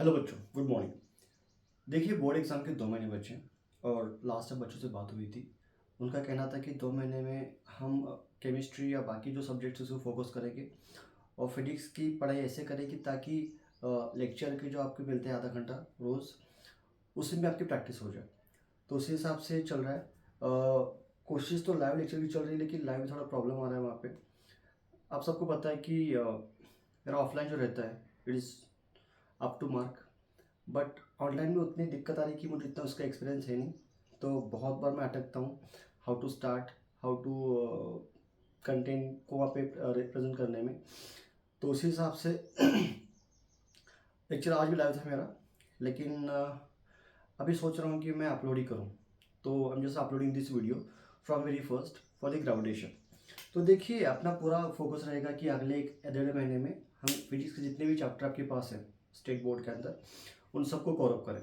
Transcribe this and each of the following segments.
Hello बच्चों, good morning. देखिए, board exam के 2 महीने बचे हैं और लास्ट टाइम बच्चों से बात हुई थी। उनका कहना था कि 2 महीने में हम केमिस्ट्री या बाकी जो सब्जेक्ट्स उसको फोकस करेंगे और फिजिक्स की पढ़ाई ऐसे करेंगे ताकि लेक्चर के जो आपको मिलते हैं आधा घंटा रोज़, उसमें आपकी प्रैक्टिस हो जाए। तो उसी हिसाब से चल रहा है। कोशिश तो लाइव लेक्चर की चल रही है, लेकिन लाइव में थोड़ा प्रॉब्लम आ रहा है वहाँ पे। आप सबको पता है कि मेरा ऑफलाइन जो रहता है it is up to mark, but online में उतनी दिक्कत आ रही कि मुझे इतना उसका एक्सपीरियंस है नहीं। तो बहुत बार मैं अटकता हूँ how to start, how to content को वहाँ पे रिप्रेजेंट करने में। तो उसी हिसाब से लेक्चर आज भी लाइव था मेरा, लेकिन अभी सोच रहा हूँ कि मैं अपलोड ही करूँ। तो आई am just uploading this video from very first for the graduation. तो देखिए, अपना पूरा फोकस रहेगा कि अगले 1 डेढ़ महीने में हम फिजिक्स के जितने भी चैप्टर आपके पास है स्टेट बोर्ड के अंदर, उन सबको कवर अप करें।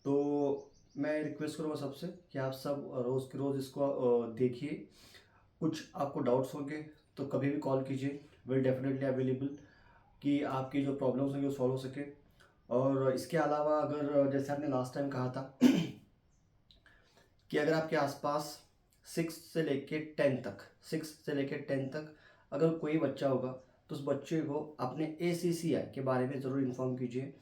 तो मैं रिक्वेस्ट करूँगा सबसे कि आप सब रोज़ के रोज़ इसको देखिए। कुछ आपको डाउट्स होंगे तो कभी भी कॉल कीजिए, विल डेफिनेटली अवेलेबल कि आपकी जो प्रॉब्लम्स होंगे वो सॉल्व हो सके। और इसके अलावा अगर जैसे आपने लास्ट टाइम कहा था कि अगर आपके आसपास 6 से लेके 10 तक अगर कोई बच्चा होगा तो उस बच्चे को अपने ACCI के बारे में ज़रूर इन्फॉर्म कीजिए।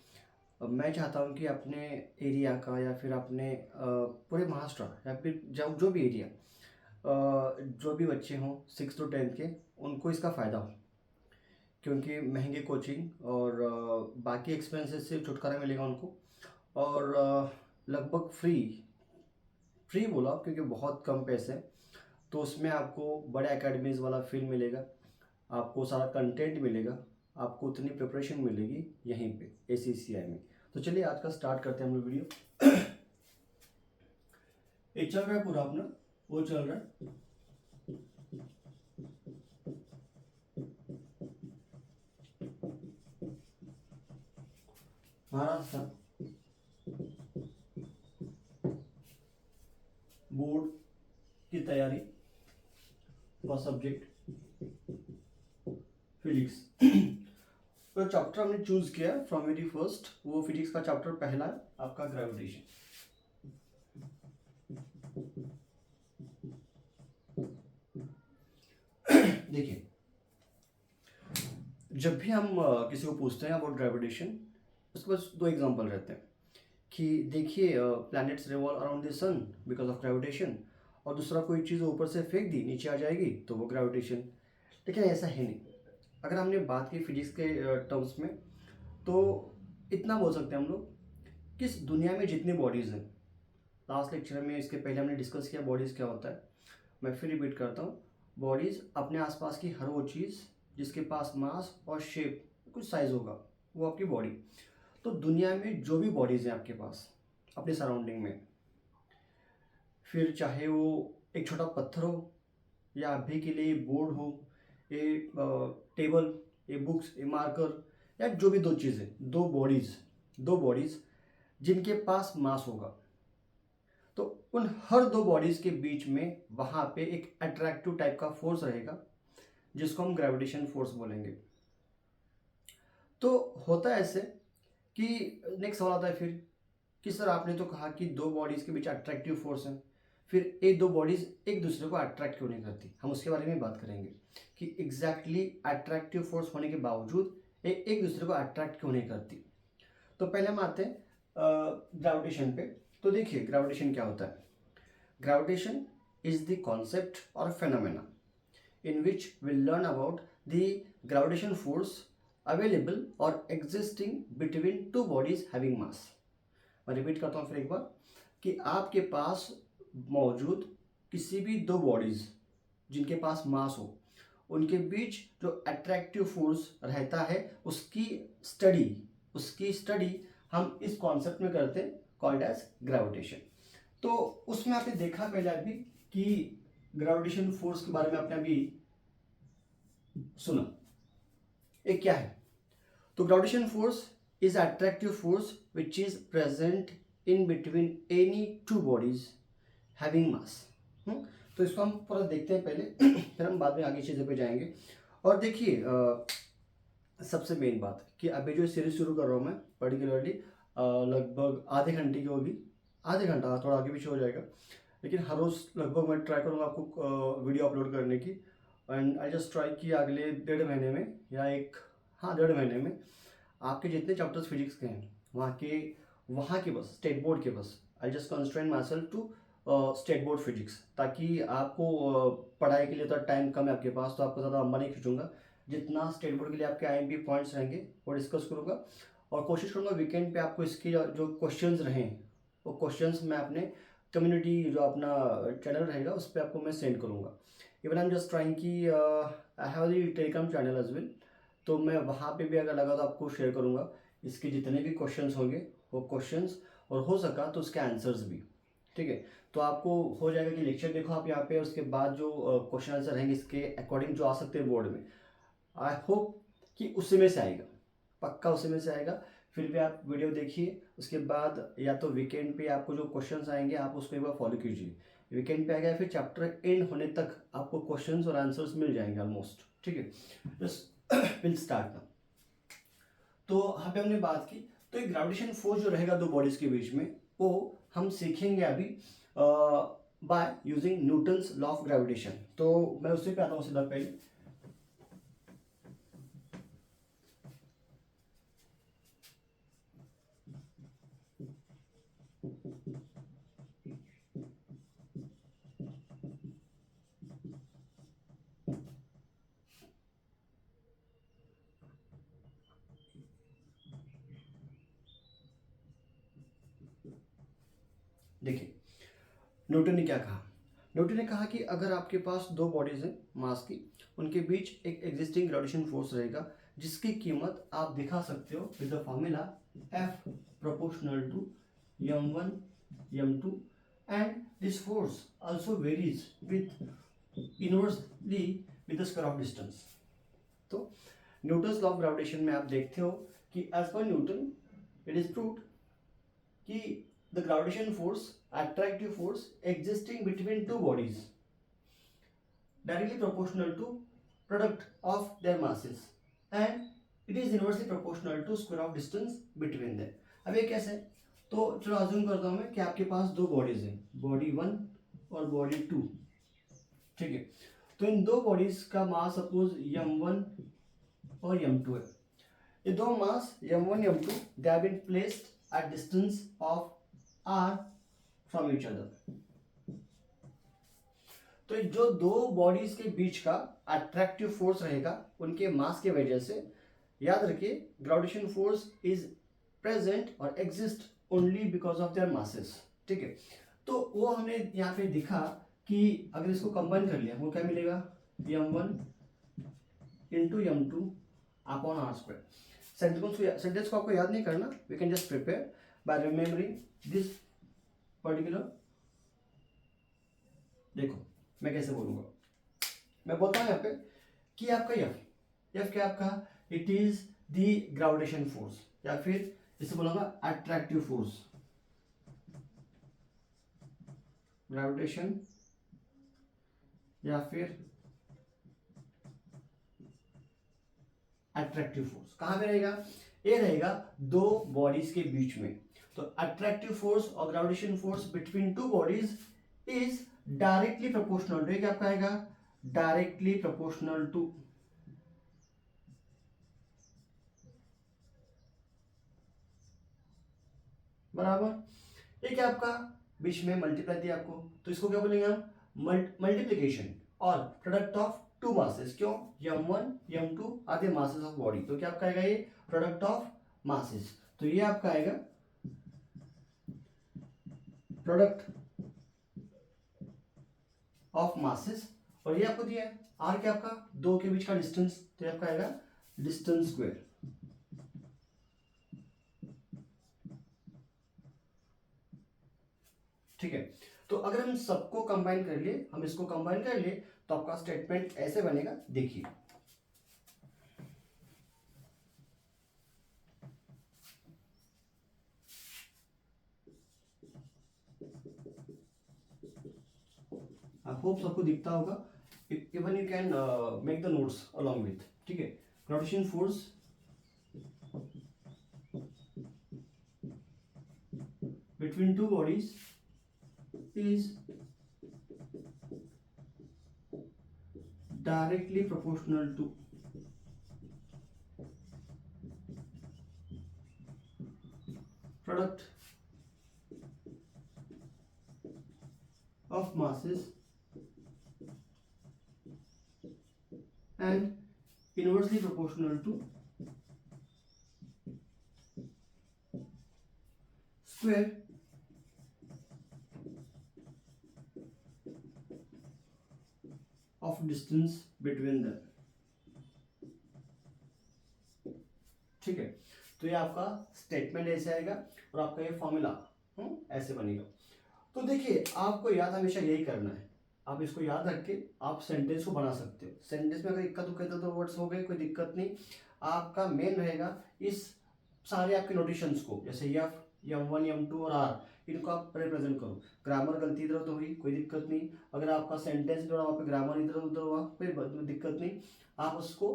मैं चाहता हूँ कि अपने एरिया का या फिर अपने पूरे महाराष्ट्र या फिर जो भी एरिया जो भी बच्चे हों 6 to 10 के, उनको इसका फ़ायदा हो, क्योंकि महंगे कोचिंग और बाकी एक्सपेंसेस से छुटकारा मिलेगा उनको। और लगभग फ्री बोला क्योंकि बहुत कम पैसे हैं। तो उसमें आपको बड़े एकेडमीज़ वाला फील मिलेगा, आपको सारा कंटेंट मिलेगा, आपको उतनी प्रिपरेशन मिलेगी यहीं पे ACCI में। तो चलिए आज का स्टार्ट करते हैं हम लोग वीडियो। ये चल रहा है पूरा अपना, वो चल रहा है महाराष्ट्र बोर्ड की तैयारी फॉर सब्जेक्ट फिजिक्स। तो चैप्टर हमने चूज किया है फ्रॉम वेरी फर्स्ट, वो फिजिक्स का चैप्टर पहला है आपका ग्रेविटेशन। देखिए, जब भी हम किसी को पूछते हैं अबाउट ग्रेविटेशन, उसके पास 2 एग्जांपल रहते हैं कि देखिए planets revolve around the sun because of gravitation, और दूसरा कोई चीज़ ऊपर से फेंक दी नीचे आ जाएगी तो वो ग्रेविटेशन। लेकिन ऐसा है नहीं। अगर हमने बात की फिजिक्स के टर्म्स में, तो इतना बोल सकते हैं हम लोग कि इस दुनिया में जितनी बॉडीज़ हैं, लास्ट लेक्चर में इसके पहले हमने डिस्कस किया बॉडीज़ क्या होता है। मैं फिर रिपीट करता हूँ, बॉडीज़ अपने आसपास की हर वो चीज़ जिसके पास मास और शेप कुछ साइज होगा, वो आपकी बॉडी। तो दुनिया में जो भी बॉडीज़ हैं आपके पास अपने सराउंडिंग में, फिर चाहे वो एक छोटा पत्थर हो या अभी के लिए बोर्ड हो, ये टेबल, ये बुक्स, ये मार्कर, या जो भी 2 चीज़ें, 2 बॉडीज़ जिनके पास मास होगा, तो उन हर 2 बॉडीज़ के बीच में वहाँ पे एक अट्रैक्टिव टाइप का फोर्स रहेगा जिसको हम ग्रेविटेशन फोर्स बोलेंगे। तो होता है ऐसे कि नेक्स्ट सवाल आता है फिर कि सर आपने तो कहा कि 2 बॉडीज़ के बीच अट्रैक्टिव फोर्स है, फिर ये 2 बॉडीज़ एक दूसरे को अट्रैक्ट क्यों नहीं करती। हम उसके बारे में बात करेंगे कि एग्जैक्टली अट्रैक्टिव फोर्स होने के बावजूद ये एक दूसरे को अट्रैक्ट क्यों नहीं करती। तो पहले हम आते हैं ग्रेविटेशन पे। तो देखिए, ग्रेविटेशन क्या होता है। ग्रेविटेशन इज द कॉन्सेप्ट और phenomena in which we'll learn about the gravitation force available or existing between 2 bodies having mass। मैं रिपीट करता हूँ फिर एक बार कि आपके पास मौजूद किसी भी 2 बॉडीज जिनके पास मास हो, उनके बीच जो अट्रैक्टिव फोर्स रहता है उसकी स्टडी हम इस कॉन्सेप्ट में करते हैं कॉल्ड एज ग्रेविटेशन। तो उसमें आपने देखा पहले अभी कि ग्रेविटेशन फोर्स के बारे में आपने अभी सुना, ये क्या है। तो gravitation force is attractive force which is present in between any 2 bodies having mass. तो इसको हम पूरा देखते हैं पहले फिर हम बाद में आगे चीज़ों पे जाएंगे। और देखिए, सबसे मेन बात कि अभी जो सीरीज शुरू कर रहा हूँ मैं पर्टिकुलरली लगभग आधे घंटे की होगी, आधे घंटा थोड़ा आगे पीछे हो जाएगा, लेकिन हर रोज़ लगभग मैं ट्राई करूँगा आपको वीडियो अपलोड करने की। एंड आई जस्ट ट्राई कि अगले 1.5 महीने में या हाँ 1.5 महीने में आपके जितने चैप्टर्स फिजिक्स के हैं वहाँ के बस स्टेट बोर्ड के बस I just constrain myself to state board physics, ताकि आपको पढ़ाई के लिए तो टाइम कम है आपके पास, तो आपको ज़्यादा लंबा नहीं खींचूंगा। जितना स्टेट बोर्ड के लिए आपके IMP पॉइंट्स रहेंगे वो डिस्कस करूँगा, और कोशिश करूँगा वीकेंड पे आपको इसके जो क्वेश्चंस रहें वो क्वेश्चंस मैं अपने कम्युनिटी जो अपना चैनल रहेगा उस पर आपको मैं सेंड करूँगा। Even I am just trying कि I have the Telegram channel as well, तो मैं वहाँ पे भी अगर लगा तो आपको शेयर करूँगा इसके जितने भी क्वेश्चंस होंगे वो क्वेश्चंस, और हो सका तो उसके आंसर्स भी। ठीक है, तो आपको हो जाएगा कि लेक्चर देखो आप यहाँ पे, उसके बाद जो क्वेश्चन आंसर रहेंगे इसके अकॉर्डिंग जो आ सकते हैं बोर्ड में, आई होप कि उसी में से आएगा, पक्का उसी में से आएगा। फिर भी आप वीडियो देखिए, उसके बाद या तो वीकेंड पे आपको जो क्वेश्चंस आएंगे आप उसको एक बार फॉलो कीजिए। वीकेंड पे आएगा फिर चैप्टर एंड होने तक आपको क्वेश्चंस और आंसर्स मिल जाएंगे ऑलमोस्ट। ठीक है, जस्ट विल स्टार्ट नाउ। तो यहाँ पे हमने बात की, तो एक ग्रेविटेशन फोर्स जो रहेगा दो बॉडीज के बीच में वो हम सीखेंगे अभी by using Newton's law of gravitation. तो मैं उसी पे आता हूँ सीधा पहले। देखिए न्यूटन ने क्या कहा, न्यूटन ने कहा कि अगर आपके पास दो बॉडीज हैं मास की, उनके बीच एक एग्जिस्टिंग ग्रेविटेशन फोर्स रहेगा जिसकी कीमत आप दिखा सकते हो with the formula F proportional to m1 m2, and this force also varies with inversely with the square of distance. तो न्यूटन्स लॉ ऑफ ग्रेविटेशन में आप देखते हो कि as per Newton it is proved कि the gravitation force, attractive force existing between two bodies directly proportional to product of their masses, and it is inversely proportional to square of distance between them। अब ये कैसे, तो चलो assume करता हूँ मैं कि आपके पास दो बॉडीज हैं, बॉडी 1 और बॉडी 2। ठीक है, तो इन दो बॉडीज का मास सपोज m1 और m2 है। ये दो mass m1 m2 they have been placed at distance of r from each other। तो जो दो बॉडीज के बीच का अट्रैक्टिव फोर्स रहेगा उनके मास के वजह से, याद रखिए ग्रेविटेशन फोर्स इज प्रेजेंट और exist only because of their masses. ठीक है, तो वो हमने यहाँ पे दिखा कि अगर इसको कंबाइन कर लिया वो क्या मिलेगा, m1 into m2 upon r square. Sentence को आपको याद नहीं करना, we can just prepare by remembering this particular. देखो मैं कैसे बोलूंगा, मैं बोलता हूं यहाँ पे कि आपका एफ क्या आपका, it is the gravitation force, या फिर इसे बोलूंगा अट्रैक्टिव फोर्स, ग्रेविटेशन या फिर अट्रैक्टिव फोर्स। कहां पे रहेगा, ये रहेगा दो बॉडीज के बीच में। तो अट्रैक्टिव फोर्स और gravitation force between two bodies is directly proportional to, क्या आपका आएगा, डायरेक्टली प्रोपोर्शनल टू बराबर, ये क्या आपका बीच में मल्टीप्लाई दिया आपको, तो इसको क्या बोलेंगे हम, मल्टीप्लीकेशन और प्रोडक्ट ऑफ टू मासेस। क्यों, m1 m2 are the masses of body, तो क्या आपका आएगा ये प्रोडक्ट ऑफ मासेस। तो ये आपका आएगा प्रोडक्ट ऑफ मासेस, और ये आपको दिया है आर क्या आपका, दो के बीच का डिस्टेंस, तो ये आपका आएगा डिस्टेंस स्क्वायर। ठीक है, तो अगर हम सबको कंबाइन कर लिए, हम इसको कंबाइन कर लिए, तो आपका स्टेटमेंट ऐसे बनेगा, देखिए आई होप सबको दिखता होगा, even you can make the notes along with. ठीक है, gravitation force between two bodies is directly proportional to product of masses and inversely proportional to square of distance between them। ठीक है, तो ये आपका स्टेटमेंट ऐसे आएगा और आपका ये फॉर्मूला ऐसे बनेगा। तो देखिए आपको याद हमेशा यही करना है, आप इसको याद रख के आप सेंटेंस को बना सकते हो। सेंटेंस में अगर इक्का दुक्का तो वर्ड्स हो गए, कोई दिक्कत नहीं। आपका मेन रहेगा इस सारे आपके नोटेशंस को, जैसे यफ, M1, M2 और R, इनको आप रिप्रेजेंट करो। ग्रामर गलती इधर तो हुई, कोई दिक्कत नहीं। अगर आपका सेंटेंस जो वहाँ पे ग्रामर इधर उधर हुआ, कोई दिक्कत नहीं, आप उसको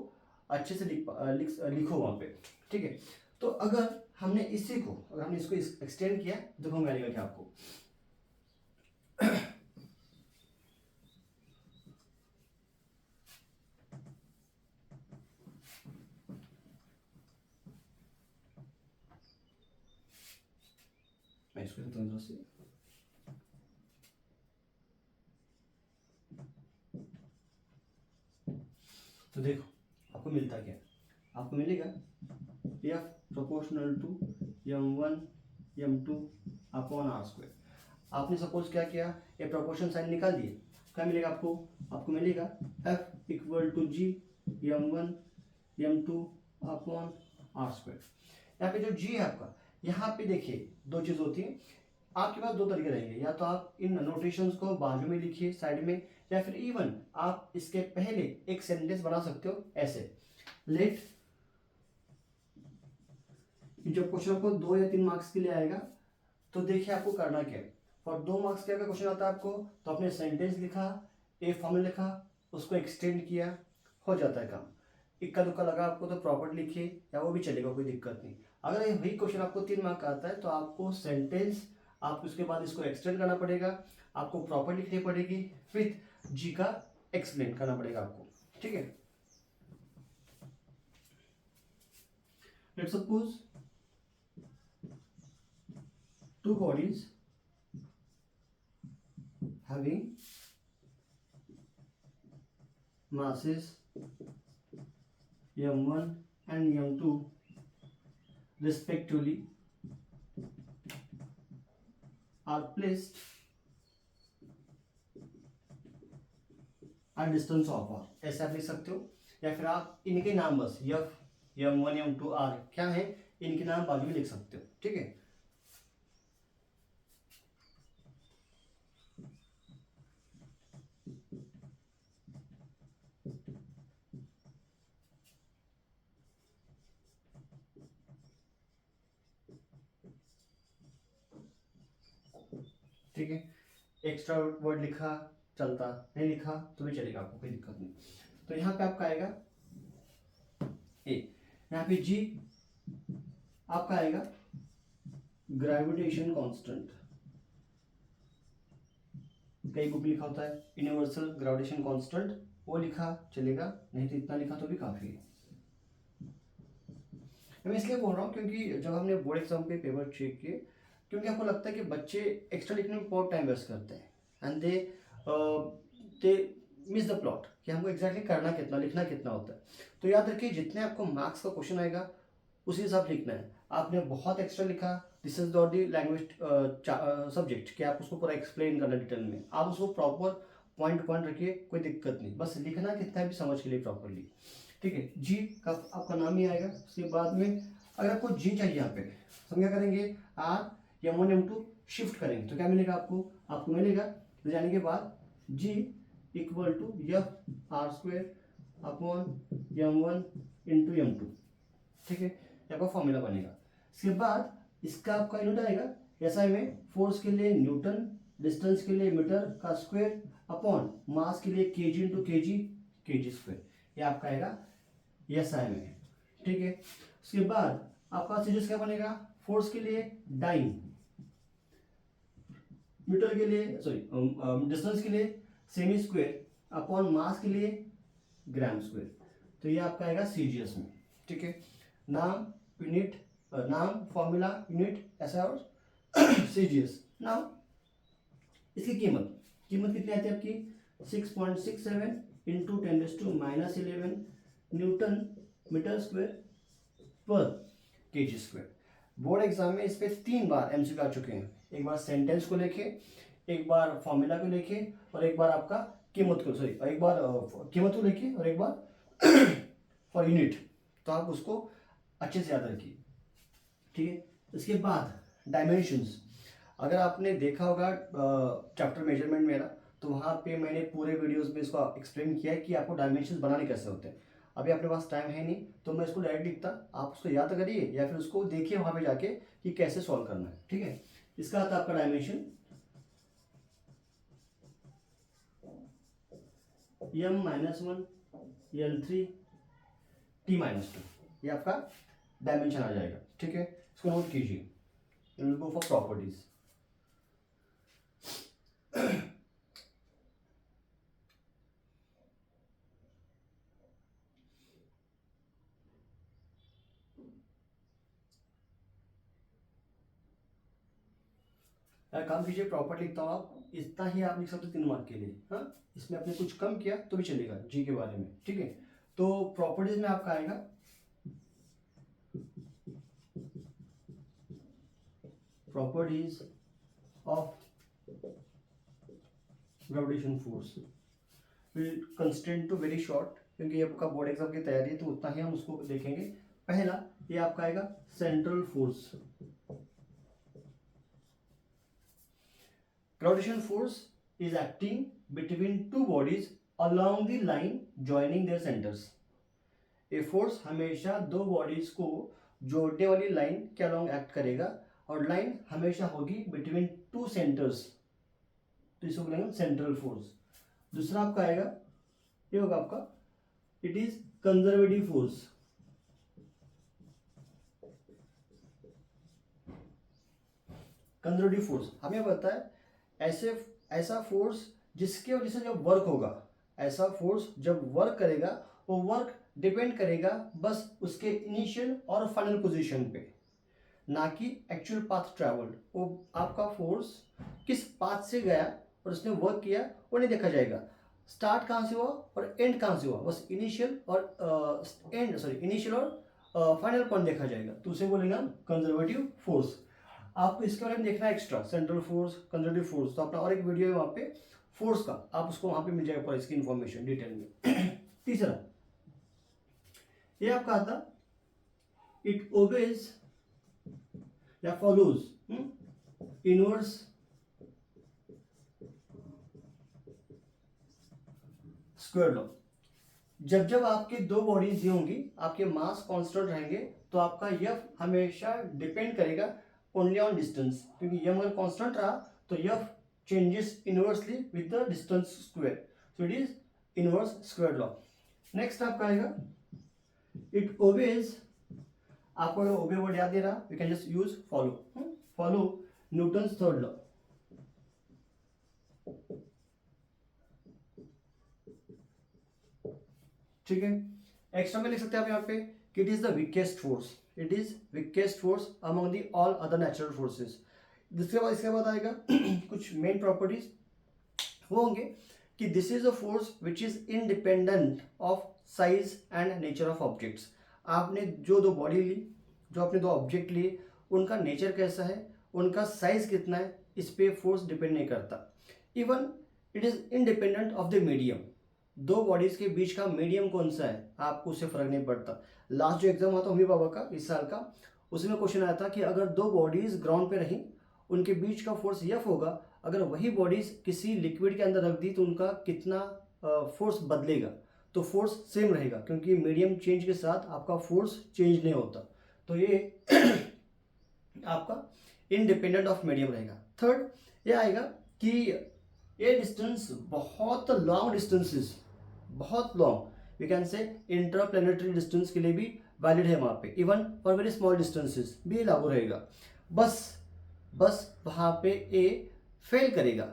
अच्छे से लिखो वहाँ पे। ठीक है, तो अगर हमने इसको एक्सटेंड किया, देखो मिलेगा क्या आपको। मैं इसको समझ से तो देखो आपको मिलता क्या, आपको मिलेगा F proportional to M1 M2 upon R square. आपने सपोज क्या किया, ये प्रोपोर्शन साइन निकाल दिए, क्या मिलेगा आपको? आपको मिलेगा F equal to G M1 M2 upon R square. यहाँ पे जो G है आपका, यहाँ पे देखिए दो चीज़ होती है, आपके पास दो तरीके रहेंगे, या तो आप इन नोटेशंस को बाजू में लिखिए साइड में, या फिर इवन आप इसके पहले एक सेंटेंस बना सकते हो ऐसे, लेट। जब क्वेश्चन आपको 2 या 3 मार्क्स के लिए आएगा तो देखिए आपको करना क्या है। और 2 मार्क्स के अगर क्वेश्चन आता है आपको, तो आपने सेंटेंस लिखा, ए फॉर्मूला लिखा, उसको एक्सटेंड किया, हो जाता है काम। इक्का दुक्का लगा आपको तो प्रॉपर लिखिए, या वो भी चलेगा, कोई दिक्कत नहीं। अगर वही क्वेश्चन आपको 3 मार्क का आता है तो आपको सेंटेंस, आपको उसके बाद इसको एक्सटेंड करना पड़ेगा, आपको प्रॉपर लिखनी पड़ेगी, विथ जी का एक्सप्लेन करना पड़ेगा आपको। ठीक है, let's suppose two bodies having masses M1 and M2 respectively are placed at distance of R। ऐसे आप लिख सकते हो, या फिर आप इनके नाम बस F, M1, M2, R क्या है, इनके नाम बाजू में लिख सकते हो। ठीक है, ठीक है, एक्स्ट्रा वर्ड लिखा चलता, नहीं लिखा तो भी चलेगा, आपको कोई दिक्कत नहीं। तो यहाँ पे आपका आएगा ए, यहाँ पे जी आपका आएगा ग्रेविटेशन कांस्टेंट। कई बुक लिखा होता है यूनिवर्सल ग्रेविटेशन कांस्टेंट, वो लिखा चलेगा, नहीं तो इतना लिखा तो भी काफी है। मैं इसलिए बोल रहा हूँ क्योंकि जब हमने बोर्ड एग्जाम पे पेपर चेक किए, क्योंकि आपको लगता है कि बच्चे एक्स्ट्रा लिखने में बहुत टाइम वेस्ट करते हैं, and they miss the plot कि हमको एग्जैक्टली करना कितना, लिखना कितना होता है। तो याद रखिए जितने आपको मार्क्स का क्वेश्चन आएगा उसी हिसाब से लिखना है। आपने बहुत एक्स्ट्रा लिखा, this is not the language subject कि आप उसको पूरा एक्सप्लेन करना डिटेल में, आप उसको प्रॉपर पॉइंट पॉइंट रखिए, कोई दिक्कत नहीं, बस लिखना कितना है भी समझ के लिए प्रॉपरली। ठीक है, जी का आपका नाम ही आएगा। उसके बाद में अगर आपको जी चाहिए यहाँ पे, तो हम क्या करेंगे, आर M1 M2 शिफ्ट करेंगे, तो क्या मिलेगा आपको? आपको मिलेगा ले जाने के बाद G equal to F R square upon M1 into M2। ठीक है, आपका फॉर्मूला बनेगा। इसके बाद इसका आपका यूनिट आएगा एसआई में, फोर्स के लिए न्यूटन, डिस्टेंस के लिए मीटर का स्क्वायर अपॉन मास के लिए केजी इंटू केजी स्क्वायर, ये आपका आएगा एसआई में। ठीक है, उसके बाद आपका सीरीज क्या बनेगा, फोर्स के लिए डाइन, मीटर के लिए सॉरी डिस्टेंस के लिए सेमी स्क्वायर अपॉन मास के लिए ग्राम स्क्वायर। तो ये आपका आएगा सीजीएस में, ठीक है। नाम यूनिट, नाम फॉर्मूला यूनिट ऐसा और सीजीएस। नाम इसकी कीमत कितनी आती है आपकी 6.67 इंटू 10⁻⁻11 न्यूटन मीटर स्क्वायर पर केजी स्क्वायर। बोर्ड एग्जाम में इस पे 3 बार एमसीक्यू आ चुके हैं। एक बार सेंटेंस को लेके, एक बार फॉर्मूला को लेके, और एक बार आपका कीमत को एक बार कीमत को लेके और एक बार फॉर यूनिट। तो आप उसको अच्छे से याद रखिए, ठीक है। इसके बाद डायमेंशंस, अगर आपने देखा होगा चैप्टर मेजरमेंट मेरा, तो वहाँ पे मैंने पूरे वीडियोस में इसको एक्सप्लेन किया है कि आपको डायमेंशंस बनाने कैसे होते हैं। अभी अपने पास टाइम है नहीं तो मैं इसको डायरेक्ट लिखता, आप उसको याद करिए या फिर उसको देखिए वहाँ पे जाके कि कैसे सॉल्व करना है, ठीक है। इसका आता है आपका डायमेंशन m-1 L3 T-2, ये आपका डायमेंशन आ जाएगा, ठीक है। इसको नोट कीजिए। Go for properties. काम कीजिए, प्रॉपर्टी लिखता हूँ, आप इतना ही आप लिख सकते हो 3 मार्क के लिए। हाँ, इसमें आपने कुछ कम किया तो भी चलेगा जी के बारे में, ठीक है। तो प्रॉपर्टीज में आपका आएगा properties of gravitation force. Will constant to very short, क्योंकि आपका बोर्ड एग्जाम की तैयारी है तो उतना ही हम उसको देखेंगे। पहला ये आपका आएगा central force. Gravitation force is acting between two bodies along the line joining their centers. A force हमेशा दो बॉडीज को जोड़ने वाली लाइन के अलॉन्ग एक्ट करेगा, और लाइन हमेशा होगी बिटवीन टू सेंटर्स, तो इसको बोलेंगे सेंट्रल फोर्स। दूसरा आपका आएगा, ये होगा आपका it is conservative force. Conservative force हमें पता है ऐसा फोर्स जिसके वजह से जब वर्क होगा, ऐसा फोर्स जब वर्क करेगा वो वर्क डिपेंड करेगा बस उसके इनिशियल और फाइनल पोजीशन पे, ना कि एक्चुअल पाथ ट्रैवल्ड। वो आपका फोर्स किस पाथ से गया और उसने वर्क किया वो नहीं देखा जाएगा। स्टार्ट कहाँ से हुआ और एंड कहाँ से हुआ, बस इनिशियल और इनिशियल और फाइनल पॉइंट देखा जाएगा, तो उसे बोलेंगे हम कंजर्वेटिव फोर्स। आपको इसके बारे में देखना है extra, central force, conservative force, तो अपना और एक वीडियो है वहाँ पे फोर्स का, आप उसको वहाँ पे मिल जाएगा पूरा इसकी इंफॉर्मेशन डिटेल में। तीसरा ये आपका आता इट ओबेज या फॉलोज इनवर्स स्क्वायर लॉ। जब आपके दो बॉडीज होंगी, आपके मास कांस्टेंट रहेंगे, तो आपका यफ हमेशा डिपेंड करेगा ओनली ऑन डिस्टेंस, क्योंकि यम अगर कांस्टेंट रहा तो F changes inversely with the distance square, so it is inverse square law. Next आपका आएगा इट ओबेज, आपको अगर ओबे वर्ड याद दे रहा, you can just use follow, follow Newton's third law. ठीक है, एक्स्ट्रा में लिख सकते हैं आप यहाँ पे कि it is the weakest force, it is weakest force among the all other natural forces. इसके बाद आएगा कुछ मेन प्रॉपर्टीज वो होंगे कि this is a force which is independent of size and nature of objects. आपने जो दो बॉडी ली, जो आपने दो ऑब्जेक्ट लिए, उनका नेचर कैसा है, उनका साइज कितना है, इस पे फोर्स डिपेंड नहीं करता। Even it is independent of the medium, दो बॉडीज के बीच का मीडियम कौन सा है आपको उससे फर्क नहीं पड़ता। लास्ट जो एग्जाम हुआ था होमी बाबा का इस साल का, उसमें क्वेश्चन आया था कि अगर दो बॉडीज ग्राउंड पे रहीं, उनके बीच का फोर्स यफ होगा, अगर वही बॉडीज किसी लिक्विड के अंदर रख दी तो उनका कितना फोर्स बदलेगा, तो फोर्स सेम रहेगा, क्योंकि मीडियम चेंज के साथ आपका फोर्स चेंज नहीं होता। तो ये आपका इंडिपेंडेंट ऑफ मीडियम रहेगा। थर्ड ये आएगा कि ये डिस्टेंस बहुत लॉन्ग डिस्टेंसेस, बहुत long, we can say interplanetary distance के लिए भी वैलिड है वहाँ पे, even for very small distances भी लागू रहेगा। बस वहाँ पे ए फेल करेगा,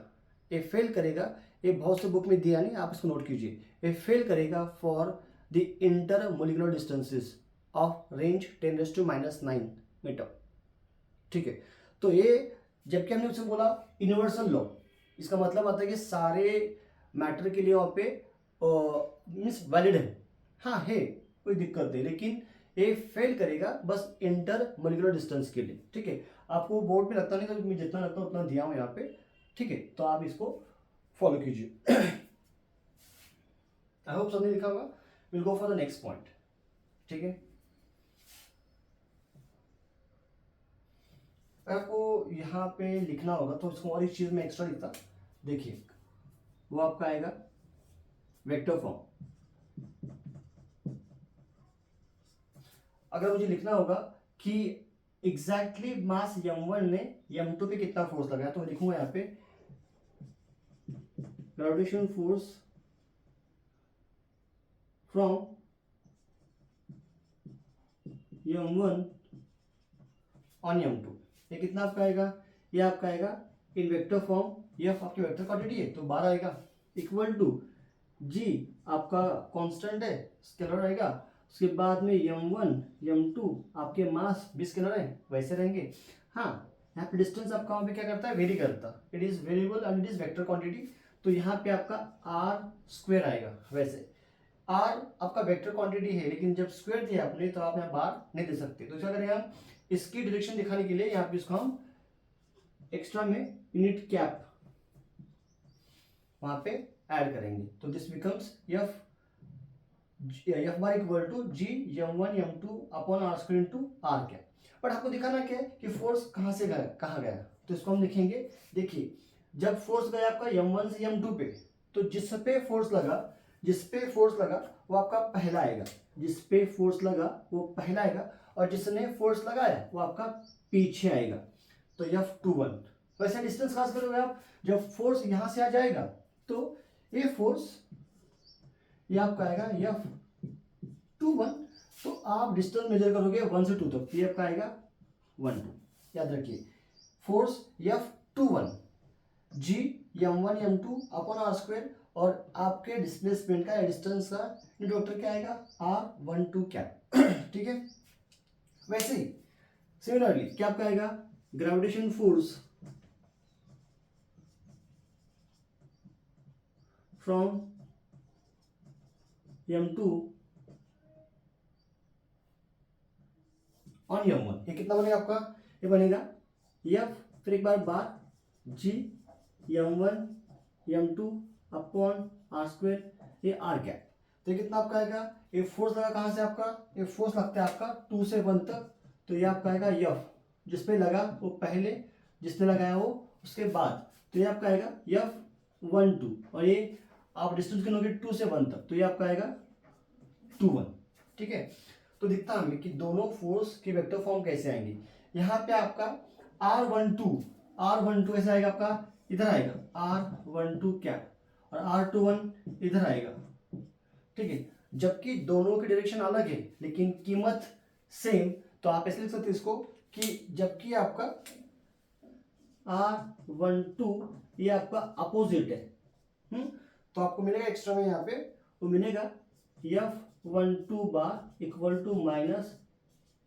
ये फेल करेगा, ये बहुत से बुक में दिया नहीं, आप इसको नोट कीजिए। ये फेल करेगा for the intermolecular distances of range 10⁻⁹ metre. ठीक है, तो ये जबकि हमने उससे बोला यूनिवर्सल लॉ, इसका मतलब आता है कि सारे मैटर के लिए वहाँ पे मीन्स वैलिड है, हाँ है, कोई दिक्कत नहीं, लेकिन ये फेल करेगा बस इंटर मोलिकुलर डिस्टेंस के लिए। ठीक है, आपको बोर्ड पे लगता नहीं, तो मैं जितना लगता हूँ उतना दिया हूँ यहाँ पे। ठीक है, तो आप इसको फॉलो कीजिए। आई होप सबने लिखा होगा। Will go for the next point. ठीक है, आपको यहाँ पे लिखना होगा तो इसको और एक चीज में एक्स्ट्रा लिखता, देखिए वो आपका आएगा वेक्टर फॉर्म। अगर मुझे लिखना होगा कि एग्जैक्टली मास m1 ने m2 पे कितना फोर्स लगाया, तो मैं लिखूंगा यहाँ पे gravitation force from m1 on m2। ये कितना आपका आएगा, ये आपका आएगा इन वेक्टर फॉर्म, ये आपकी वेक्टर क्वांटिटी है तो 12 आएगा, इक्वल टू g आपका कांस्टेंट है, स्केलर आएगा, उसके बाद में m1 m2 आपके मास भी स्केलर है वैसे रहेंगे। हाँ, यहाँ पे डिस्टेंस आपका वहाँ पे क्या करता है, वेरी करता है, it is variable and it is vector quantity, तो यहाँ पे आपका r स्क्वायर आएगा। वैसे r आपका वेक्टर क्वांटिटी है, लेकिन जब स्क्वायर दिया आपने तो आप यहाँ बार नहीं दे सकते, तो क्या करेंगे हम, इसकी डायरेक्शन दिखाने के लिए यहाँ पे इसको हम एक्स्ट्रा में यूनिट कैप वहां पे ऐड करेंगे, तो this becomes F bar equal to G m1 m2 upon r square into r cap. But आपको दिखाना क्या है कि फोर्स कहाँ से गया, कहाँ गया, तो इसको हम लिखेंगे। देखिए जब फोर्स गया आपका m1 से m2 पे, तो जिस पे फोर्स लगा वो आपका पहला आएगा, जिस पे फोर्स लगा वो पहला आएगा, और जिसने फोर्स लगाया वो आपका पीछे आएगा, तो F21। वैसे डिस्टेंस खास करोगे आप, जब फोर्स यहां से आ जाएगा तो ये फोर्स ये आपका आएगा F21, तो आप डिस्टेंस मेजर करोगे 1 से 2 तक, ये आपका आएगा 1 2। याद रखिए force F21 G m1 m2 upon r square, और आपके डिस्प्लेसमेंट का डिस्टेंस का वेक्टर क्या आएगा, r12 क्या। ठीक है, वैसे ही सिमिलरली क्या आपका आएगा, gravitation force from m2 on m1, ये कितना बनेगा आपका, ये बनेगा f, फिर एक बार g m1 m2 upon r square, ये r कैप, तो ये कितना आपका आएगा, ये फोर्स लगा कहां से आपका, ये फोर्स लगता है आपका 2 से 1 तक, तो ये आपका आएगा f, जिस पे लगा वो पहले, जिसने लगाया वो उसके बाद, तो ये आपका आएगा F12, और ये आप डिस्टेंस गिनोगे 2 से 1 तक, तो ये आपका आएगा 21। ठीक है, तो दिखता हमें कि दोनों फोर्स के वेक्टर फॉर्म कैसे आएंगे। यहाँ पे आपका R12 ऐसे आएगा, आपका इधर आएगा R12 कैप, और R21 इधर आएगा। ठीक है, जबकि दोनों की डायरेक्शन अलग है लेकिन कीमत सेम, तो आप ऐसे लिख सकते हैं इसको कि जबकि आपका R12 ये आपका अपोजिट है, तो आपको मिलेगा एक्स्ट्रा में यहाँ पे, वो मिलेगा F12 bar equal to minus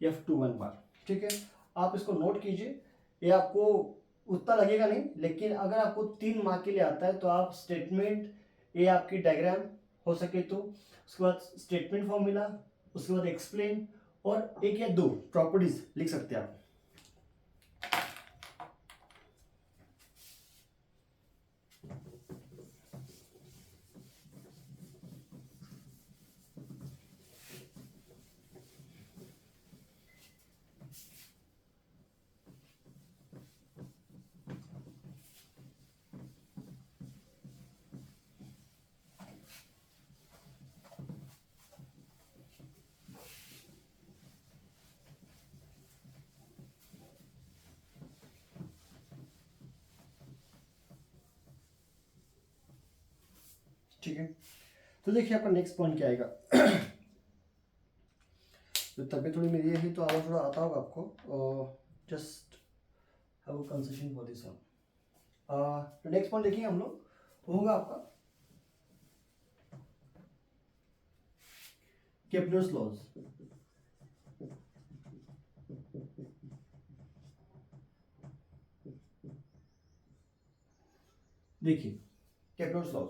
F21 bar. ठीक है, आप इसको नोट कीजिए, ये आपको उतना लगेगा नहीं, लेकिन अगर आपको 3 मार्क के लिए आता है तो आप स्टेटमेंट, ये आपकी डायग्राम हो सके तो, उसके बाद स्टेटमेंट फॉर्मूला, उसके बाद एक्सप्लेन, और 1 या 2 प्रॉपर्टीज लिख सकते हैं आप। ठीक है, तो देखिए आपका नेक्स्ट पॉइंट क्या आएगा। तो तबीयत थोड़ी मेरी है तो आवाज़ थोड़ा आता होगा आपको, just have a concession for this one. तो नेक्स्ट पॉइंट देखेंगे हम लोग, वो होगा आपका केप्लर्स लॉज। देखिए केप्लर्स लॉज,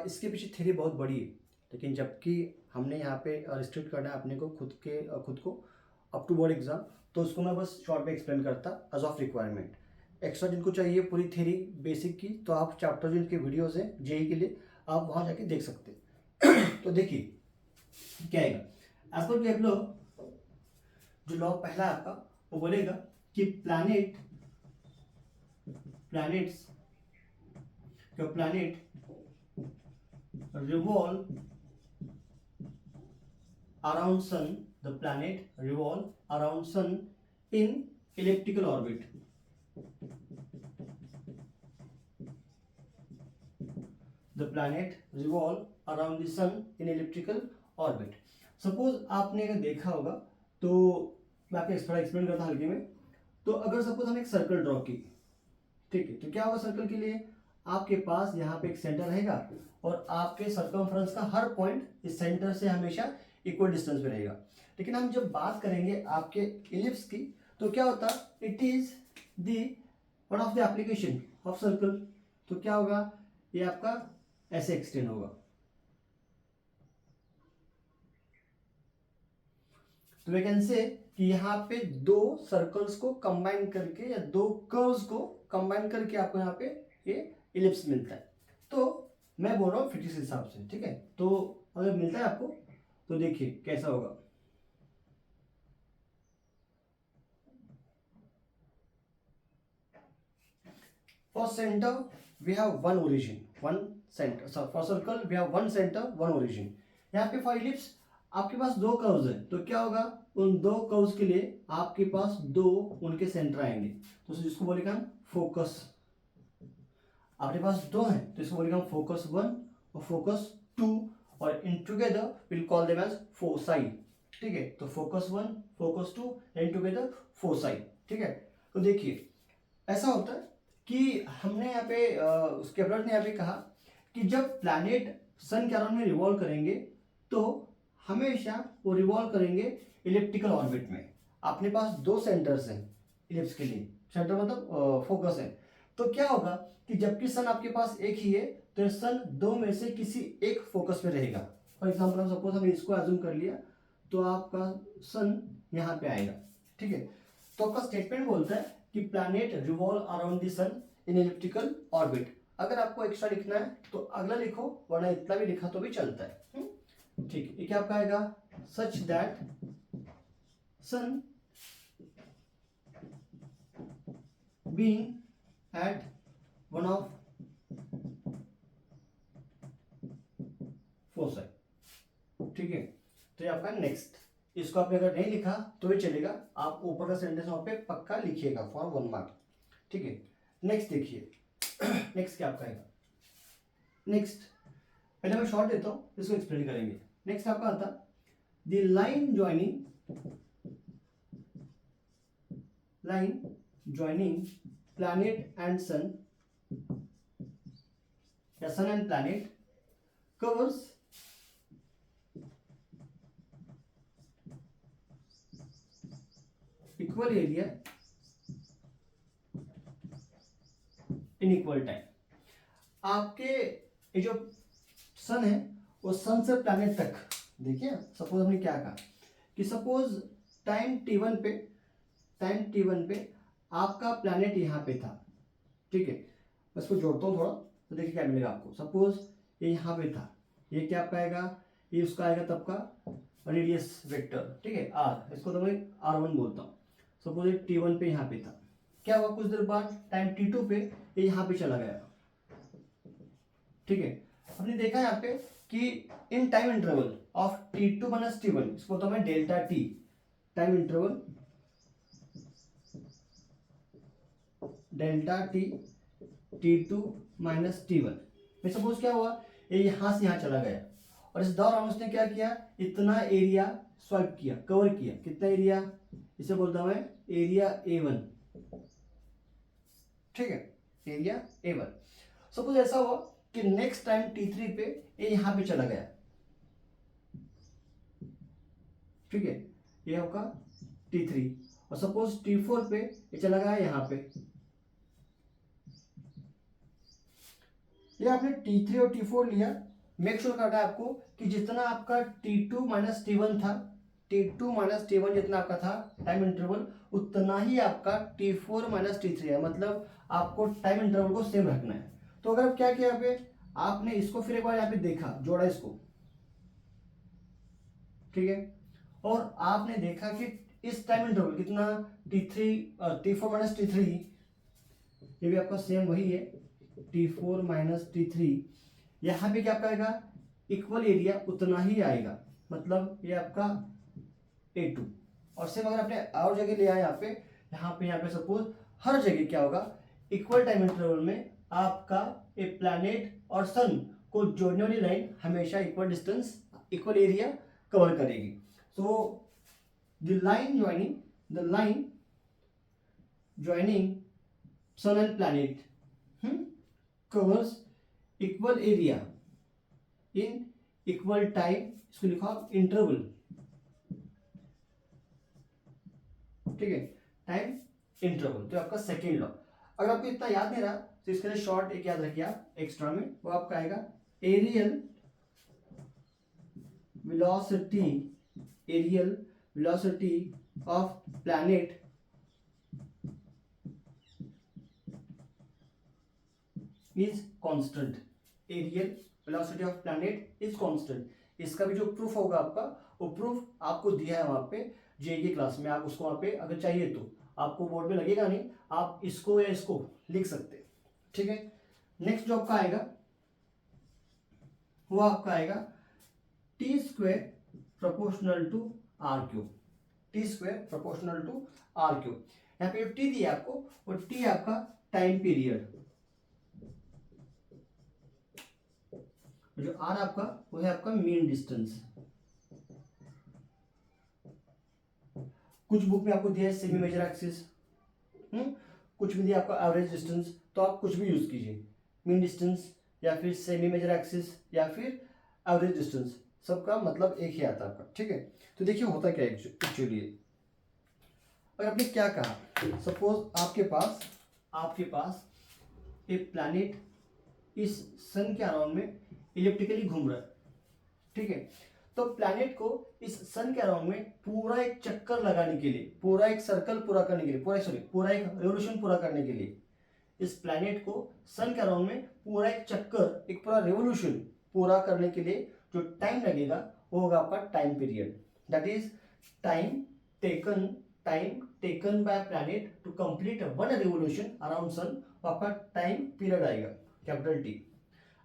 इसके पीछे थ्योरी बहुत बड़ी है, लेकिन जबकि हमने यहाँ पे रिस्ट्रिक्ट करना है अपने को खुद को अप टू बोर्ड एग्जाम, तो उसको मैं बस शॉर्ट में एक्सप्लेन करता एज ऑफ रिक्वायरमेंट। एक्स्ट्रा जिनको चाहिए पूरी थ्योरी बेसिक की, तो आप चैप्टर जो इनके वीडियोज़ हैं जेई के लिए, आप वहाँ जाके देख सकते हैं। तो देखिए क्या आएगा, एज पर केप्लर जो लॉ पहला आपका वो बोलेगा कि planet revolve around sun, the planet revolve around sun in elliptical orbit. The planet revolve around the sun in elliptical orbit. Suppose आपने अगर देखा होगा, तो मैं आपको थोड़ा एक्सप्लेन करता हल्के में। तो अगर सपोज हमने एक सर्कल ड्रॉ की, ठीक है, तो क्या होगा सर्कल के लिए, आपके पास यहाँ पे एक सेंटर रहेगा और आपके सर्कमफ्रेंस का हर पॉइंट इस सेंटर से हमेशा इक्वल डिस्टेंस पे रहेगा। लेकिन हम जब बात करेंगे आपके इलिप्स की, तो क्या होता, it is the one of the application of circle. तो क्या होगा, ये आपका ऐसे एक्सटेंड होगा। तो वी कैन से कि यहाँ पे दो सर्कल्स को कंबाइन करके या दो कर्व्स को कंबाइन करके आपको यहाँ पे ये इलिप्स मिलता है। तो मैं बोल रहा हूँ फिजिक्स हिसाब से, ठीक है। तो अगर मिलता है आपको, तो देखिए कैसा होगा। For centre we have one origin, one centre. For circle we have one centre, one origin. यहाँ पे फॉर इलिप्स आपके पास दो कर्व्स हैं, तो क्या होगा, उन दो कर्व्स के लिए आपके पास दो उनके सेंटर आएंगे, तो जिसको बोलेगा हम फोकस। आपके पास दो हैं, तो इसको बोलेगा हम फोकस 1 और फोकस 2, और इन together will call them as foci, ठीक है। तो focus 1, focus 2 and together foci, ठीक है। तो देखिए ऐसा होता है कि हमने यहाँ पे केप्लर ने यहाँ पे कहा कि जब प्लैनेट सन के अराउंड में रिवॉल्व करेंगे, तो हमेशा वो रिवॉल्व करेंगे इलिप्टिकल ऑर्बिट में। अपने पास दो सेंटर्स हैं इलिप्स के लिए, सेंटर मतलब फोकस है। तो क्या होगा कि जबकि सन आपके पास एक ही है, तो सन दो में से किसी एक फोकस पे रहेगा। फॉर एग्जाम्पल हम सपोज हमने इसको एज्यूम कर लिया, तो आपका सन यहाँ पे आएगा, ठीक है। तो आपका स्टेटमेंट बोलता है कि planet revolve around the sun in elliptical orbit. अगर आपको एक्स्ट्रा लिखना है तो अगला लिखो, वरना इतना भी लिखा तो भी चलता है, ठीक है। ये क्या आपका आएगा, such that sun being at one of foci, ठीक है। तो ये आपका नेक्स्ट, इसको आपने अगर नहीं लिखा तो भी चलेगा, आप ऊपर का सेंटेंस वहां पे पक्का लिखिएगा फॉर 1 मार्क, ठीक है। नेक्स्ट देखिए, नेक्स्ट क्या आपका आएगा। नेक्स्ट पहले मैं शॉर्ट देता हूं, इसको एक्सप्लेन करेंगे। नेक्स्ट आपका आता the line joining planet and sun, या sun and planet covers equal area in equal time। आपके ये जो सन है, वो सन से प्लैनेट तक, देखिए सपोज हमने क्या कहा कि सपोज टाइम t1 पे आपका प्लैनेट यहाँ पे था, ठीक है। मैं इसको जोड़ता हूँ थोड़ा, तो देखिए क्या मिलेगा आपको। सपोज ये यहाँ पे था, ये क्या आपका आएगा, ये उसका आएगा तब का रेडियस वेक्टर, ठीक है, r, इसको तो मैं r1 बोलता हूँ। सपोज ये t1 पे यहाँ पे था, क्या हुआ कुछ देर बाद टाइम t2 पे ये यहाँ पे चला गया, ठीक है। हमने देखा यहाँ पे कि in time interval of t2 minus t1, इसको तो मैं delta t, time interval delta t t2 minus t1 में सपोज क्या हुआ, ये यहां से यहां चला गया, और इस दौरान उसने क्या किया, इतना एरिया स्वाइप किया, कवर किया। कितना एरिया, इसे बोलता हूं मैं एरिया A1, ठीक है। Area A1। सपोज ऐसा हुआ कि नेक्स्ट टाइम T3 पे ये यहाँ पे चला गया, ठीक है, ये आपका T3, और सपोज T4 पे ये चला गया यहाँ पे। ये आपने T3 और T4 लिया, मेक श्योर करना है आपको कि जितना आपका T2 माइनस T1 था, T2 माइनस T1 जितना आपका था टाइम इंटरवल, उतना ही आपका T4 माइनस T3 है, मतलब आपको टाइम इंटरवल को सेम रखना है। तो अगर आप क्या किया यहाँ पे, आपने इसको फिर एक बार यहाँ पे देखा, जोड़ा इसको, ठीक है, और आपने देखा कि इस टाइम इंटरवल कितना T4 माइनस T3, ये भी आपका सेम वही है, T4 माइनस T3। यहाँ पे क्या आपका आएगा, इक्वल एरिया उतना ही आएगा, मतलब ये आपका A2। और सेम अगर आपने और जगह लिया है यहाँ पे सपोज हर जगह क्या होगा, इक्वल टाइम इंटरवल में आपका ए प्लैनेट और सन को जोड़ने वाली लाइन हमेशा equal distance, equal area cover करेगी। So the line joining sun and planet covers equal area in equal time, इसको लिखा इंटरवल, ठीक है, टाइम इंटरवल। तो आपका सेकेंड लॉ। अगर आपको इतना याद नहीं रहा तो इसके लिए शॉर्ट एक याद रखिए आप एक्स्ट्रा में, वो आपका आएगा areal velocity of planet is constant. Areal velocity of planet is constant. इसका भी जो प्रूफ होगा आपका, वो प्रूफ आपको दिया है वहां पे जेईई क्लास में, आप उसको वहां पे अगर चाहिए तो, आपको बोर्ड में लगेगा नहीं, आप इसको या इसको लिख सकते, ठीक है। नेक्स्ट जो आपका आएगा वो आपका आएगा T square proportional to R cube. T square proportional to R cube. यहाँ पे जो टी दिया आपको, वो टी आपका टाइम पीरियड, जो आर आपका वो है आपका मीन डिस्टेंस। कुछ बुक में आपको दिया है सेमी मेजर एक्सिस, कुछ में दिया आपका एवरेज डिस्टेंस, तो आप कुछ भी यूज कीजिए, मीन डिस्टेंस या फिर सेमी मेजर एक्सिस या फिर एवरेज डिस्टेंस, सबका मतलब एक ही आता है आपका, ठीक है। तो देखिए होता क्या है एक्चुअली, अगर आपने क्या कहा, सपोज आपके पास एक प्लैनेट इस सन के अराउंड में इलिप्टिकली घूम रहा है, ठीक है। तो प्लैनेट को इस सन के अराउंड में पूरा एक चक्कर लगाने के लिए, पूरा एक सर्कल पूरा करने के लिए, पूरा एक रेवोल्यूशन पूरा करने के लिए, इस प्लैनेट को सन के अराउंड में पूरा एक चक्कर, एक पूरा रेवोल्यूशन पूरा करने के लिए जो टाइम लगेगा वो होगा आपका time period. That is time taken by planet to complete one revolution around sun, आपका टाइम पीरियड आएगा कैपिटल टी।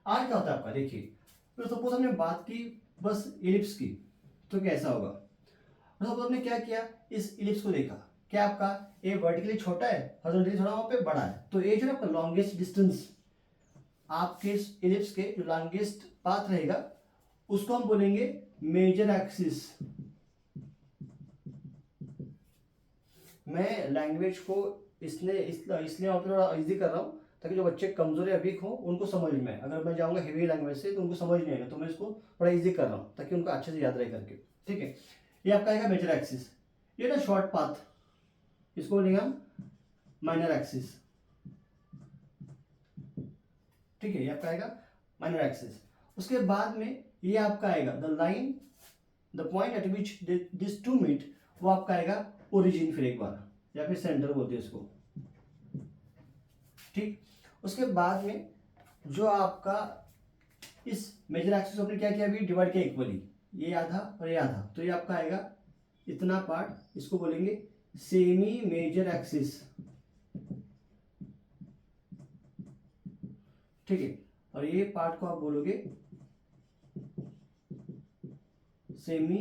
आर क्या होता है आपका, देखिए, तो सपोज हमने बात की बस इलिप्स की, तो कैसा होगा, सपोज हमने क्या किया, इस इलिप्स को देखा, क्या आपका ए वर्टिकली छोटा है, हॉरिजॉन्टली थोड़ा वहां पे बड़ा है, तो ये जो है आपका लॉन्गेस्ट डिस्टेंस, आपके इलिप्स के जो लॉन्गेस्ट पाथ रहेगा उसको हम बोलेंगे मेजर एक्सिस। मैं लैंग्वेज को इसलिए वहां पे थोड़ा इजी कर रहा हूँ ताकि जो बच्चे कमजोर या वीक हो उनको समझ में, अगर मैं जाऊंगा हेवी लैंग्वेज से तो उनको समझ नहीं आएगा, तो मैं इसको थोड़ा इजी कर रहा हूँ ताकि उनको अच्छे से याद रहे करके, ठीक है। ये आपका आएगा मेजर एक्सिस, ये ना शॉर्ट पाथ, इसको बोलेंगे हम माइनर एक्सिस, ठीक है, ये आपका आएगा माइनर एक्सिस। उसके बाद में ये आपका आएगा the point at which this two meet, वो आपका आएगा ओरिजिन, फिर एक बार, या फिर सेंटर बोलते हैं इसको, ठीक। उसके बाद में जो आपका इस मेजर एक्सिस को आपने क्या किया, अभी डिवाइड किया इक्वली, ये आधा और ये आधा, तो ये आपका आएगा इतना पार्ट, इसको बोलेंगे सेमी मेजर एक्सिस, ठीक है। और ये पार्ट को आप बोलोगे सेमी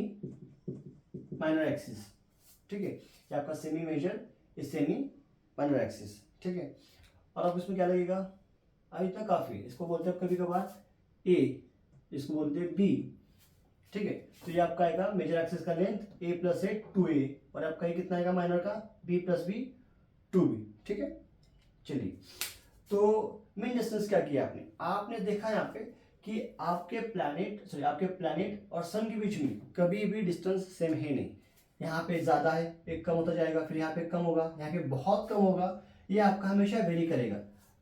माइनर एक्सिस, ठीक है। ये आपका सेमी मेजर, इस सेमी माइनर एक्सिस, ठीक है। और अब इसमें क्या लगेगा, अब इतना काफी, इसको बोलते हैं कभी कभार ए, इसको बोलते हैं बी, ठीक है। तो ये आपका आएगा मेजर एक्सिस का length a plus A 2a, और आपका ये कितना आएगा माइनर का b प्लस बी 2b, ठीक है। चलिए तो मीन डिस्टेंस क्या किया आपने, आपने देखा यहाँ पे कि आपके प्लैनेट और सन के बीच में कभी भी डिस्टेंस सेम है नहीं। यहाँ पे ज़्यादा है, एक कम होता जाएगा, फिर यहाँ पे कम होगा, यहाँ पे बहुत कम होगा, ये आपका हमेशा वेरी करेगा।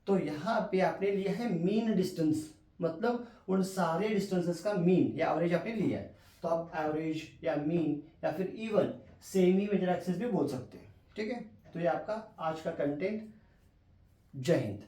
तो यहाँ पे आपने लिया है मीन डिस्टेंस, मतलब उन सारे डिस्टेंसेस का मीन या एवरेज आपने लिया है। तो आप एवरेज या मीन या फिर इवन सेमी मेजर एक्सिस भी बोल सकते हैं। ठीक है, तो ये आपका आज का कंटेंट। जय हिंद।